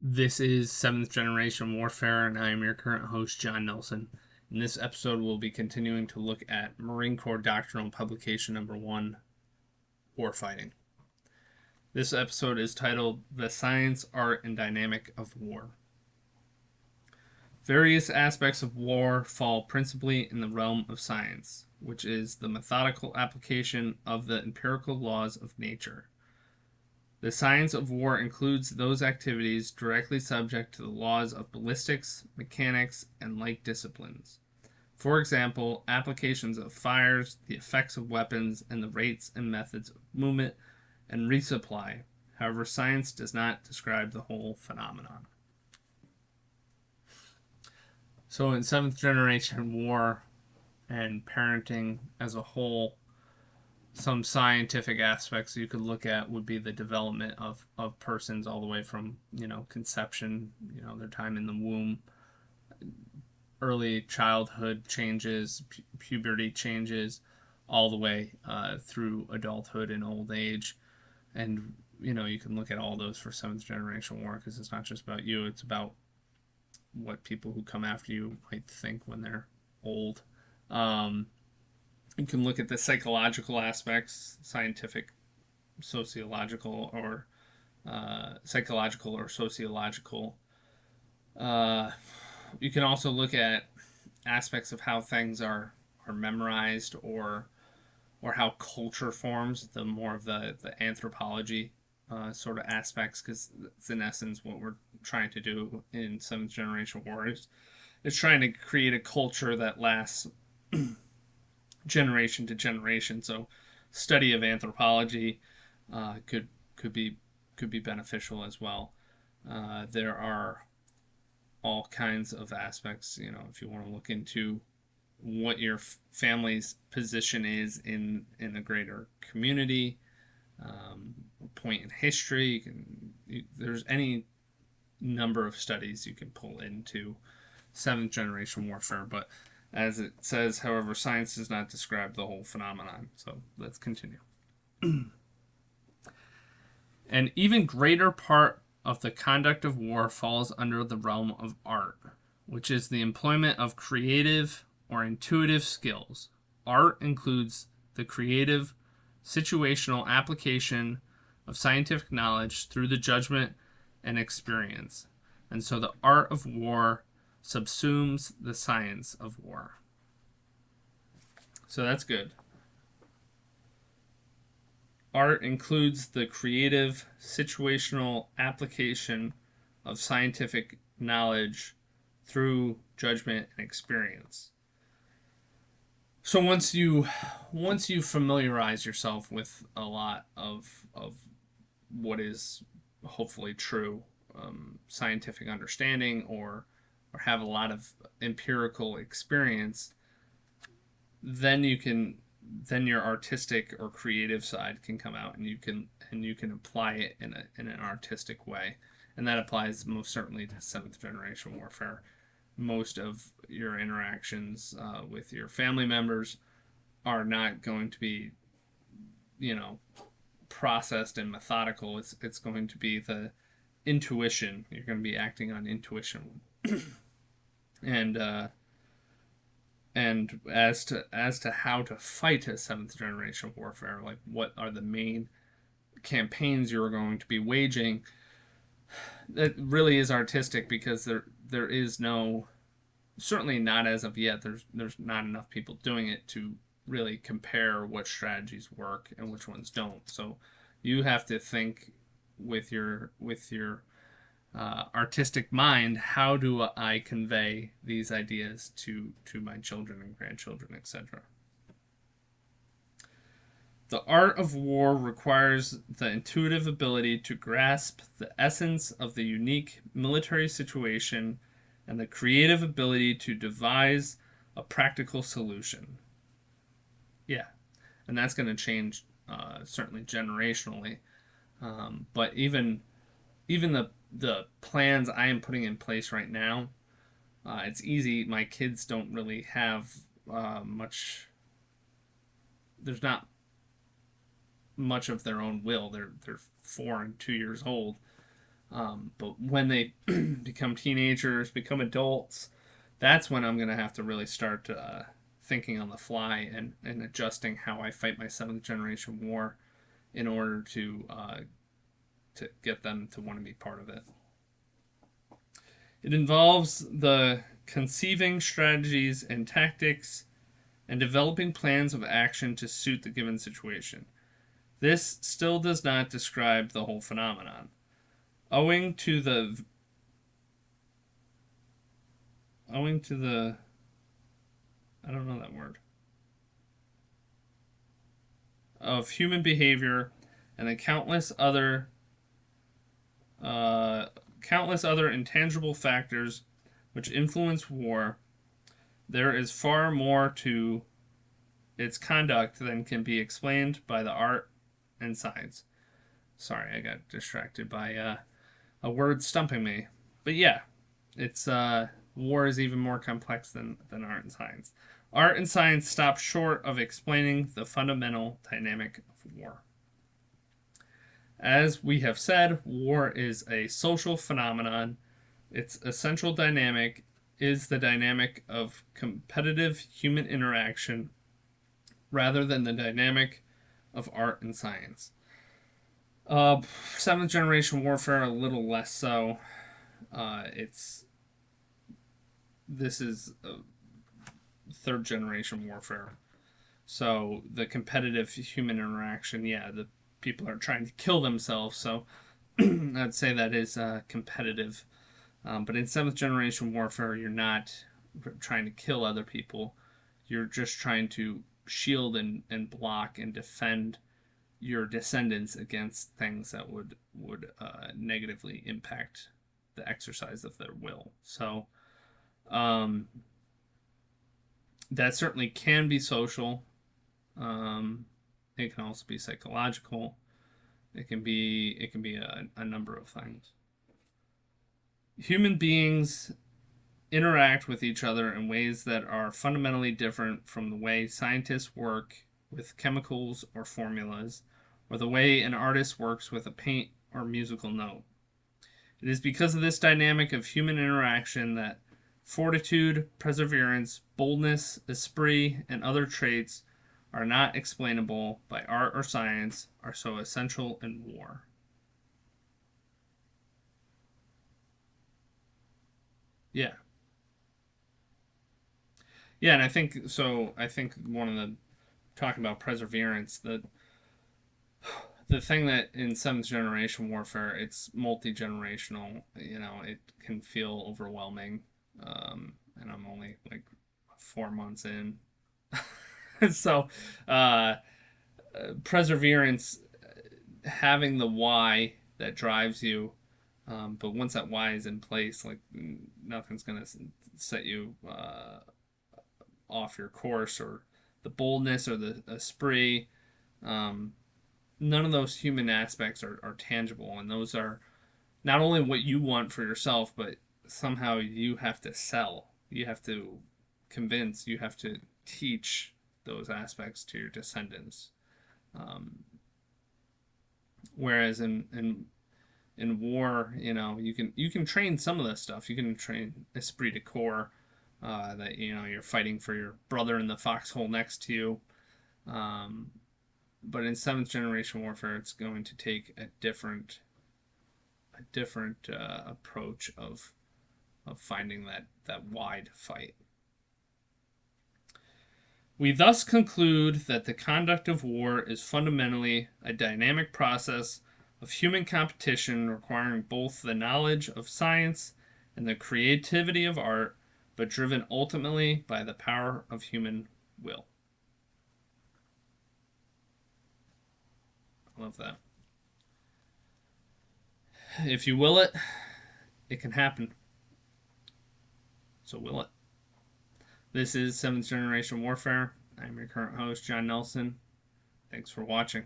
This is 7th Generation Warfare, and I am your current host, John Nelson. In this episode, we'll be continuing to look at Marine Corps Doctrinal Publication Number 1, Warfighting. This episode is titled The Science, Art, and Dynamic of War. Various aspects of war fall principally in the realm of science, which is the methodical application of the empirical laws of nature. The science of war includes those activities directly subject to the laws of ballistics, mechanics, and like disciplines. For example, applications of fires, the effects of weapons, and the rates and methods of movement and resupply. However, science does not describe the whole phenomenon. So in 7th Generation War and parenting as a whole, some scientific aspects you could look at would be the development of persons all the way from, conception, their time in the womb, early childhood changes, puberty changes, all the way through adulthood and old age. And, you can look at all those for 7th Generation War because it's not just about you, it's about what people who come after you might think when they're old. You can look at the psychological aspects, scientific, sociological, or psychological or sociological. You can also look at aspects of how things are memorized or how culture forms, the more of the anthropology sort of aspects, because it's in essence what we're trying to do in 7th Generation War is trying to create a culture that lasts generation to generation. So study of anthropology could be beneficial as well. There are all kinds of aspects, if you want to look into what your family's position is in the greater community, point in history. There's any number of studies you can pull into 7th Generation Warfare, but as it says, however, science does not describe the whole phenomenon. So let's continue. An even greater part of the conduct of war falls under the realm of art, which is the employment of creative or intuitive skills. Art includes the creative, situational application of scientific knowledge through the judgment and experience. And so the art of war subsumes the science of war. So that's good. Art includes the creative, situational application of scientific knowledge through judgment and experience. So once you familiarize yourself with a lot of what is hopefully true scientific understanding or have a lot of empirical experience, then your artistic or creative side can come out, and you can apply it in an artistic way, and that applies most certainly to 7th Generation Warfare. Most of your interactions with your family members are not going to be, processed and methodical. It's going to be the intuition. You're going to be acting on intuition, and as to how to fight a 7th Generation Warfare, like what are the main campaigns you're going to be waging, that really is artistic, because there is no, certainly not as of yet, there's not enough people doing it to really compare what strategies work and which ones don't. So you have to think with your artistic mind, how do I convey these ideas to my children and grandchildren, etc. The art of war requires the intuitive ability to grasp the essence of the unique military situation and the creative ability to devise a practical solution. Yeah, and that's going to change certainly generationally, but even the plans I am putting in place right now, it's easy. My kids don't really have much. There's not much of their own will. They're 4 and 2 years old, But when they become teenagers, become adults, that's when I'm going to have to really start thinking on the fly and adjusting how I fight my seventh generation war in order to get them to want to be part of it. It involves the conceiving strategies and tactics and developing plans of action to suit the given situation. This still does not describe the whole phenomenon. Owing to the I don't know that word of human behavior and the countless other intangible factors which influence war, there is far more to its conduct than can be explained by the art and science. Sorry, I got distracted by a word stumping me. But yeah, it's war is even more complex than art and science. Art and science stop short of explaining the fundamental dynamic of war. As we have said, war is a social phenomenon. Its essential dynamic is the dynamic of competitive human interaction rather than the dynamic of art and science. Seventh generation warfare, a little less so. This is third generation warfare. So the competitive human interaction, yeah, the people are trying to kill themselves. So I'd say that is competitive. But in seventh generation warfare, you're not trying to kill other people. You're just trying to shield and block and defend your descendants against things that would negatively impact the exercise of their will. So that certainly can be social. It can also be psychological. It can be a number of things. Human beings interact with each other in ways that are fundamentally different from the way scientists work with chemicals or formulas, or the way an artist works with a paint or musical note. It is because of this dynamic of human interaction that fortitude, perseverance, boldness, esprit, and other traits are not explainable by art or science are so essential in war. Yeah. Yeah, and I think so. I think one of the talking about perseverance, the thing that in seventh generation warfare, it's multi generational. You know, it can feel overwhelming, and I'm only like 4 months in, so uh, perseverance, having the why that drives you. But once that why is in place, like nothing's gonna set you off your course, or the boldness or the esprit. Um, None of those human aspects are tangible, and those are not only what you want for yourself, but somehow you have to sell. You have to convince. You have to teach those aspects to your descendants. Um, Whereas in war, you know, you can train some of this stuff. You can train esprit de corps, that you know you're fighting for your brother in the foxhole next to you. Um, but in seventh generation warfare, it's going to take a different approach of finding that wide fight. We thus conclude that the conduct of war is fundamentally a dynamic process of human competition requiring both the knowledge of science and the creativity of art, but driven ultimately by the power of human will. I love that. If you will it, it can happen. So will it. This is 7th Generation Warfare. I'm your current host, John Nelson. Thanks for watching.